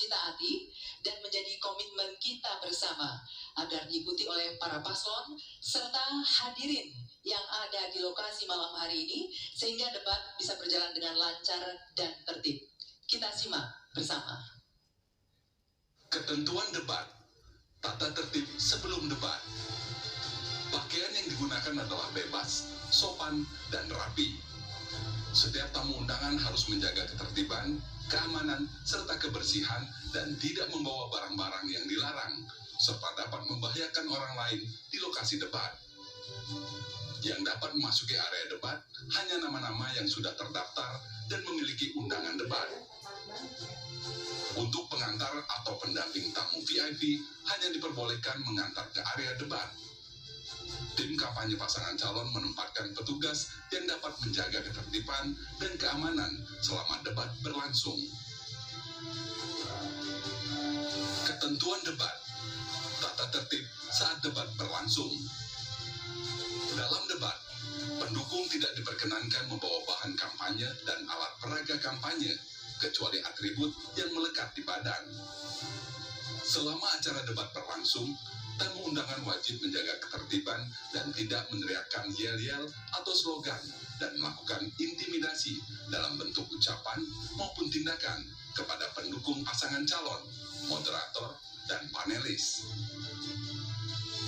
taati dan menjadi komitmen kita bersama agar diikuti oleh para paslon serta hadirin yang ada di lokasi malam hari ini sehingga debat bisa berjalan dengan lancar dan tertib. Kita simak bersama. Ketentuan debat, tata tertib sebelum debat. Pakaian yang digunakan adalah bebas, sopan, dan rapi. Setiap tamu undangan harus menjaga ketertiban, keamanan, serta kebersihan dan tidak membawa barang-barang yang dilarang, serta dapat membahayakan orang lain di lokasi debat. Yang dapat memasuki area debat hanya nama-nama yang sudah terdaftar dan memiliki undangan debat. Untuk pengantar atau pendamping tamu VIP hanya diperbolehkan mengantar ke area debat. Tim kampanye pasangan calon menempatkan petugas yang dapat menjaga ketertiban dan keamanan selama debat berlangsung. Ketentuan debat, tata tertib saat debat berlangsung. Dalam debat, pendukung tidak diperkenankan membawa bahan kampanye dan alat peraga kampanye, kecuali atribut yang melekat di badan. Selama acara debat berlangsung, tamu undangan wajib menjaga ketertiban dan tidak meneriakkan yel-yel atau slogan dan melakukan intimidasi dalam bentuk ucapan maupun tindakan kepada pendukung pasangan calon, moderator, dan panelis.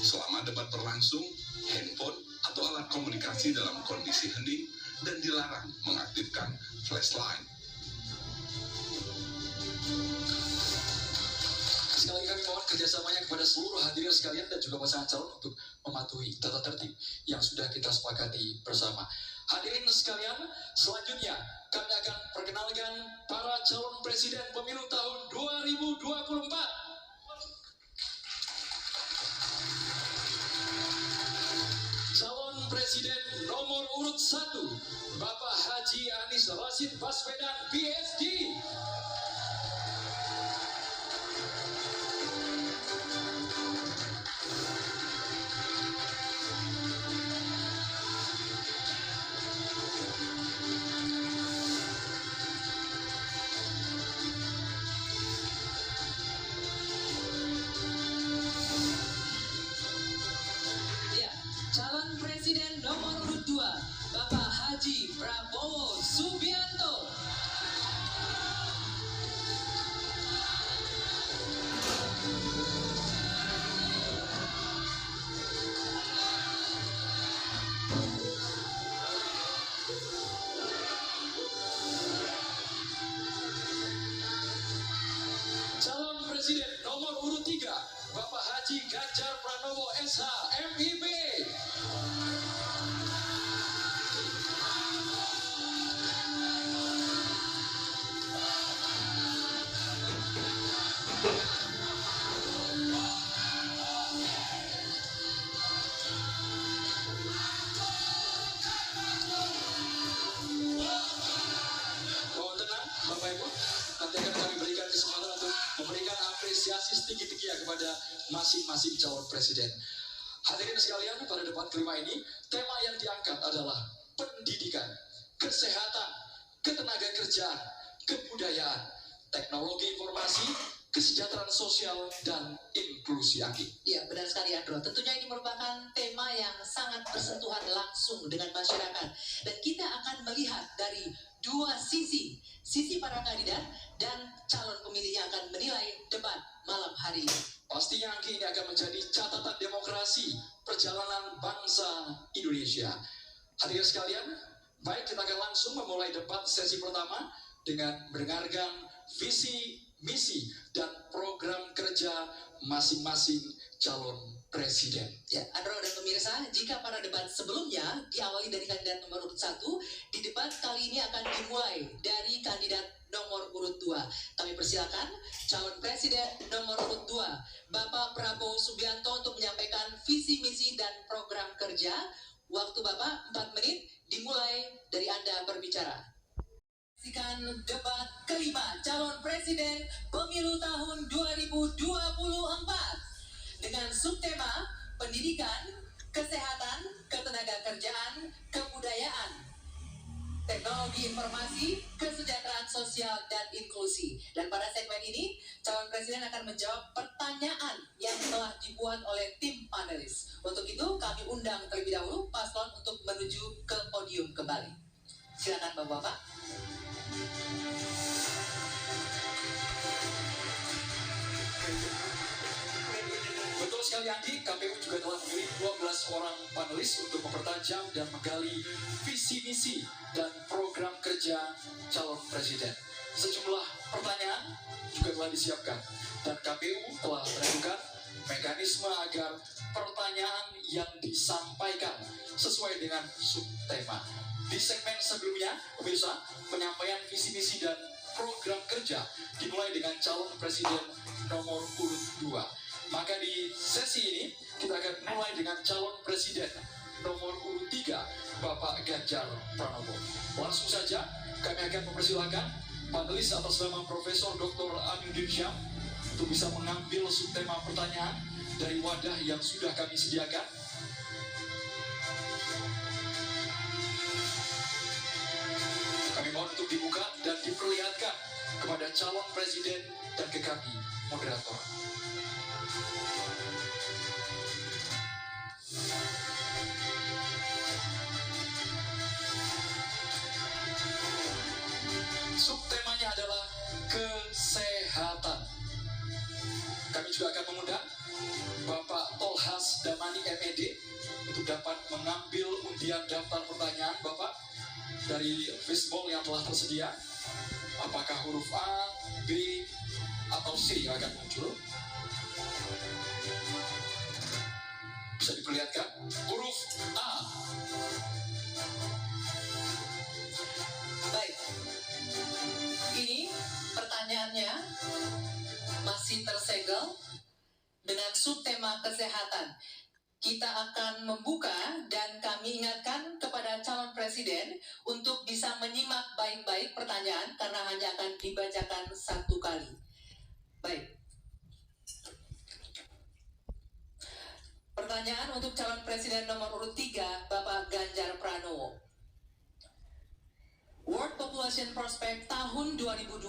Selama debat berlangsung, handphone atau alat komunikasi dalam kondisi hening dan dilarang mengaktifkan flashlight. Sekali lagi kami mohon kerjasamanya kepada seluruh hadirin sekalian dan juga pasangan calon untuk mematuhi tata tertib yang sudah kita sepakati bersama. Hadirin sekalian, selanjutnya kami akan perkenalkan para calon presiden pemilu tahun 2024. Calon presiden nomor urut 1, Bapak Haji Anies Rashid Baswedan, PhD. Calon Presiden nomor urut 2, Bapak Haji Prabowo Subianto. Calon Presiden nomor urut 3, Bapak Haji Ganjar Pranowo SH, MIB. Mohon tenang, Bapak Ibu. Nanti akan kami berikan kesempatan untuk memberikan apresiasi setinggi-tingginya kepada masing-masing calon presiden. Hadirin sekalian, pada debat kelima ini, tema yang diangkat adalah pendidikan, kesehatan, ketenaga kerjaan, kebudayaan, teknologi informasi, kesejahteraan sosial, dan inklusi aktif. Ya, benar sekali Andro. Tentunya ini merupakan tema yang sangat bersentuhan langsung dengan masyarakat. Dan kita akan melihat dari dua sisi para kandidat dan calon pemilih yang akan menilai debat malam hari ini. Pastinya ini akan menjadi catatan demokrasi perjalanan bangsa Indonesia. Hadirin sekalian, baik kita akan langsung memulai debat sesi pertama dengan mendengarkan visi, misi, dan program kerja masing-masing calon presiden. Ya, Andro dan pemirsa, jika pada debat sebelumnya diawali dari kandidat nomor urut 1, di debat kali ini akan dimulai dari kandidat nomor urut 2. Kami persilakan calon presiden nomor urut 2, Bapak Prabowo Subianto untuk menyampaikan visi, misi, dan program kerja. Waktu Bapak 4 menit, dimulai dari Anda berbicara. Saksikan debat kelima calon presiden pemilu tahun 2024 dengan subtema pendidikan, kesehatan, ketenagakerjaan, kebudayaan, teknologi informasi, kesejahteraan sosial, dan inklusi. Dan pada segmen ini, calon presiden akan menjawab pertanyaan yang telah dibuat oleh tim panelis. Untuk itu kami undang terlebih dahulu paslon untuk menuju ke podium kembali. Silakan Bapak-bapak. Betul sekali Andi, KPU juga telah memilih 12 orang panelis untuk mempertajam dan menggali visi misi dan program kerja calon presiden. Sejumlah pertanyaan juga telah disiapkan dan KPU telah menentukan mekanisme agar pertanyaan yang disampaikan sesuai dengan subtema. Di segmen sebelumnya, pemirsa, penyampaian visi misi dan program kerja dimulai dengan calon presiden nomor urut 2. Maka di sesi ini kita akan mulai dengan calon presiden nomor urut 3, Bapak Ganjar Pranowo. Langsung saja kami akan mempersilahkan panelis atas nama Profesor Dr. Aminuddin Syam untuk bisa mengambil subtema pertanyaan dari wadah yang sudah kami sediakan. Kami mohon untuk dibuka dan diperlihatkan kepada calon presiden dan ke kami, moderator. Subtemanya adalah kesehatan. Kami juga akan mengundang Bapak Tolhas Damani MED untuk dapat mengambil undian daftar pertanyaan Bapak dari fishbowl yang telah tersedia. Apakah huruf A, B, atau C yang akan muncul? Bisa diperlihatkan huruf A. Baik, ini pertanyaannya masih tersegel dengan subtema kesehatan. Kita akan membuka dan kami ingatkan kepada calon presiden untuk bisa menyimak baik-baik pertanyaan karena hanya akan dibacakan satu kali. Baik. Pertanyaan untuk calon presiden nomor urut 3, Bapak Ganjar Pranowo. World Population Prospect tahun 2022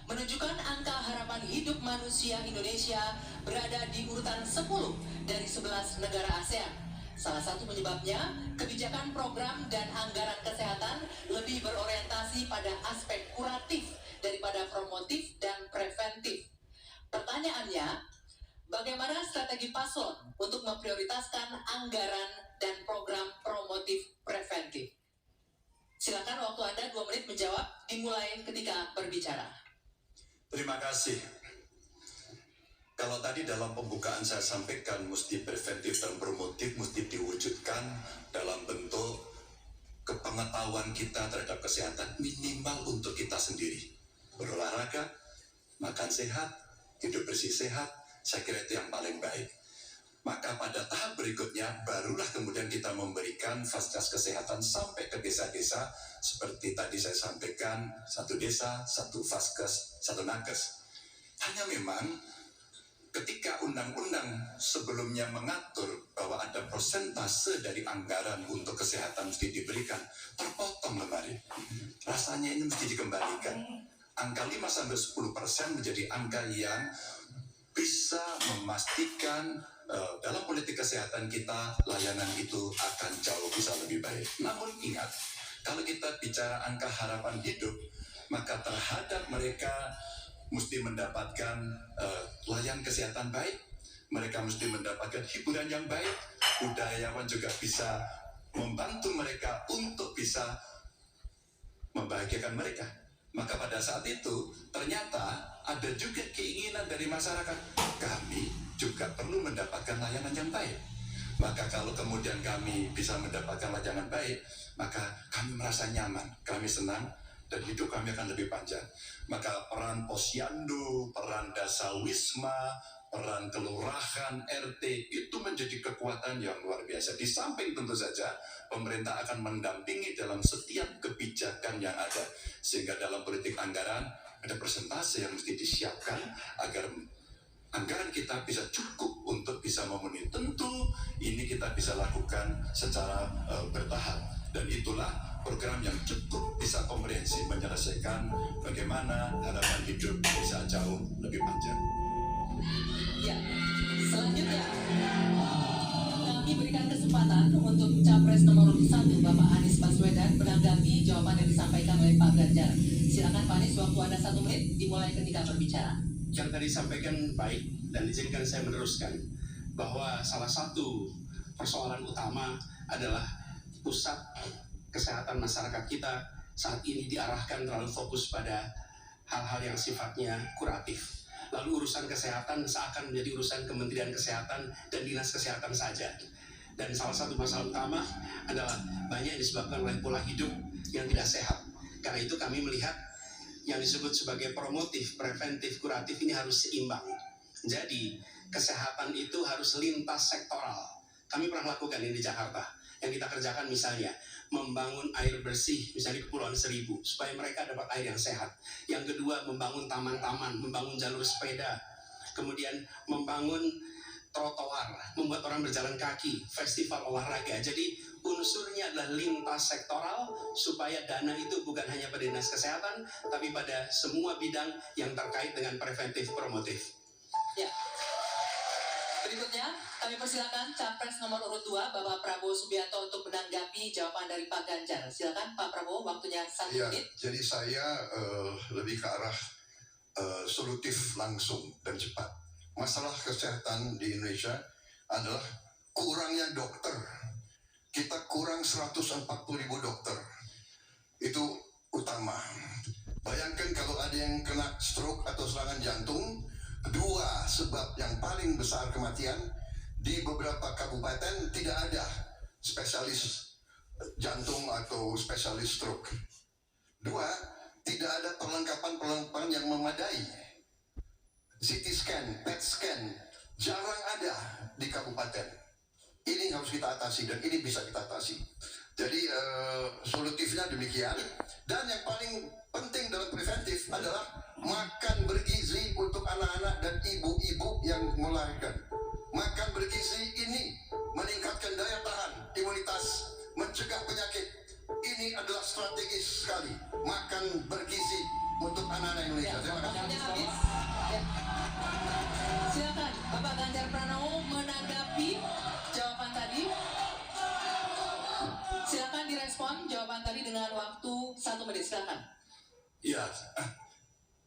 menunjukkan angka harapan hidup manusia Indonesia berada di urutan 10 dari 11 negara ASEAN. Salah satu penyebabnya, kebijakan program dan anggaran kesehatan lebih berorientasi pada aspek kuratif daripada promotif dan preventif. Pertanyaannya, bagaimana strategi paslon untuk memprioritaskan anggaran dan program promotif preventif? Silakan waktu Anda 2 menit menjawab, dimulai ketika berbicara. Terima kasih. Kalau tadi dalam pembukaan saya sampaikan mesti preventif dan promotif mesti diwujudkan dalam bentuk kepengetahuan kita terhadap kesehatan minimal untuk kita sendiri. Berolahraga, makan sehat, hidup bersih sehat, saya kira itu yang paling baik. Maka pada tahap berikutnya barulah kemudian kita memberikan fasilitas kesehatan sampai ke desa-desa seperti tadi saya sampaikan, 1 desa, 1 vaskes, 1 nakes. Hanya memang ketika undang-undang sebelumnya mengatur bahwa ada persentase dari anggaran untuk kesehatan mesti diberikan, terpotong kemarin. Rasanya ini mesti dikembalikan. Angka 5-10% menjadi angka yang bisa memastikan dalam politik kesehatan kita, layanan itu akan jauh bisa lebih baik. Namun ingat, kalau kita bicara angka harapan hidup, maka terhadap mereka mesti mendapatkan layanan kesehatan baik, mereka mesti mendapatkan hiburan yang baik, budayawan juga bisa membantu mereka untuk bisa membahagiakan mereka. Maka pada saat itu ternyata ada juga keinginan dari masyarakat, kami juga perlu mendapatkan layanan yang baik. Maka kalau kemudian kami bisa mendapatkan layanan baik, maka kami merasa nyaman, kami senang, dan hidup kami akan lebih panjang. Maka peran posyandu, peran dasawisma, peran kelurahan, RT itu menjadi kekuatan yang luar biasa. Di samping tentu saja pemerintah akan mendampingi dalam setiap kebijakan yang ada. Sehingga dalam politik anggaran ada persentase yang mesti disiapkan agar anggaran kita bisa cukup untuk bisa memenuhi. Tentu ini kita bisa lakukan secara bertahap. Dan itulah program yang cukup bisa komprehensif menyelesaikan bagaimana harapan hidup bisa jauh jauh lebih panjang. Ya, selanjutnya kami berikan kesempatan untuk Capres nomor 1 Bapak Anies Baswedan menanggapi jawaban yang disampaikan oleh Pak Ganjar. Silakan Pak Anies, waktu Anda 1 menit dimulai ketika berbicara. Yang tadi disampaikan baik dan izinkan saya meneruskan bahwa salah satu persoalan utama adalah pusat kesehatan masyarakat kita saat ini diarahkan terlalu fokus pada hal-hal yang sifatnya kuratif. Lalu urusan kesehatan seakan menjadi urusan Kementerian Kesehatan dan Dinas Kesehatan saja. Dan salah satu masalah utama adalah banyak yang disebabkan oleh pola hidup yang tidak sehat. Karena itu kami melihat yang disebut sebagai promotif, preventif, kuratif ini harus seimbang. Jadi kesehatan itu harus lintas sektoral. Kami pernah lakukan ini di Jakarta. Yang kita kerjakan misalnya membangun air bersih misalnya di Kepulauan Seribu supaya mereka dapat air yang sehat. Yang kedua membangun taman-taman, membangun jalur sepeda, kemudian membangun trotoar, membuat orang berjalan kaki, festival olahraga. Jadi unsurnya adalah lintas sektoral supaya dana itu bukan hanya pada dinas kesehatan tapi pada semua bidang yang terkait dengan preventif promotif. Ya. Berikutnya, kami persilakan Capres nomor urut 2, Bapak Prabowo Subianto untuk menanggapi jawaban dari Pak Ganjar. Silakan Pak Prabowo, waktunya 1 Ya, menit. jadi saya lebih ke arah solutif langsung dan cepat. Masalah kesehatan di Indonesia adalah kurangnya dokter. Kita kurang 140.000 dokter. Itu utama. Bayangkan kalau ada yang kena stroke atau serangan jantung, dua sebab yang paling besar kematian di beberapa kabupaten tidak ada spesialis jantung atau spesialis stroke. Dua, tidak ada perlengkapan yang memadai. CT scan, PET scan, jarang ada di kabupaten. Ini harus kita atasi dan ini bisa kita atasi. Jadi solutifnya demikian. Dan yang paling penting dalam preventif adalah makan bergizi untuk anak-anak dan ibu-ibu yang melahirkan. Makan bergizi ini meningkatkan daya tahan, imunitas, mencegah penyakit. Ini adalah strategis sekali. Makan bergizi untuk anak-anak Indonesia. Terima kasih. Waktunya habis. Ya. Silakan Bapak Ganjar Pranowo menanggapi jawaban tadi. Silakan direspon jawaban tadi dengan waktu 1 menit. Silakan. Ya,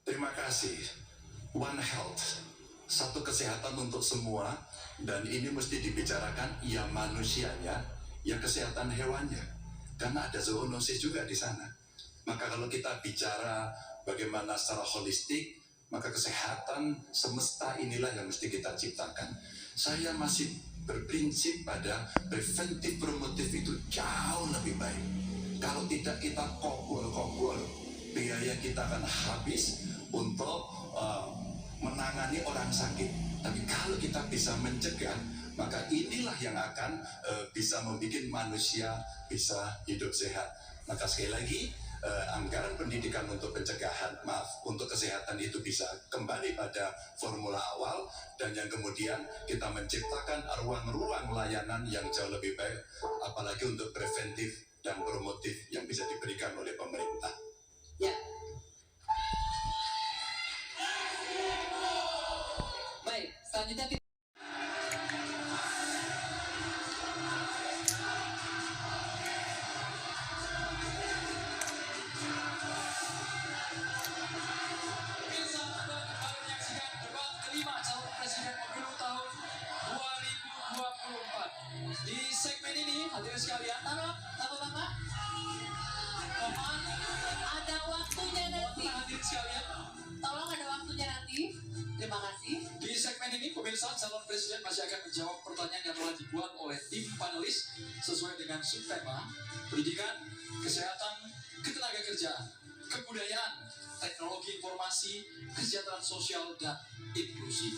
terima kasih. One Health, satu kesehatan untuk semua, dan ini mesti dibicarakan ya manusianya, ya kesehatan hewannya, karena ada zoonosis juga di sana. Maka kalau kita bicara bagaimana secara holistik, maka kesehatan semesta inilah yang mesti kita ciptakan. Saya masih berprinsip pada preventif promotif itu jauh lebih baik. Kalau tidak kita kokul, biaya kita akan habis untuk menangani orang sakit. Tapi kalau kita bisa mencegah, maka inilah yang akan bisa membuat manusia bisa hidup sehat. Maka sekali lagi, anggaran pendidikan untuk pencegahan, untuk kesehatan itu bisa kembali pada formula awal, dan yang kemudian kita menciptakan ruang-ruang layanan yang jauh lebih baik, apalagi untuk preventif dan promotif yang bisa diberikan oleh pemerintah. Ya. Baik, selanjutnya Di segmen ini, hadirin sekalian, tolong, Bapak-bapak. Mohon ada waktunya nanti. hadirin sekalian, Tolong ada waktunya nanti. Terima kasih. di segmen ini pemirsa calon presiden masih akan menjawab pertanyaan yang telah dibuat oleh tim panelis sesuai dengan subtema pendidikan, kesehatan, ketenagakerjaan, kebudayaan, teknologi informasi, kesejahteraan sosial dan inklusi.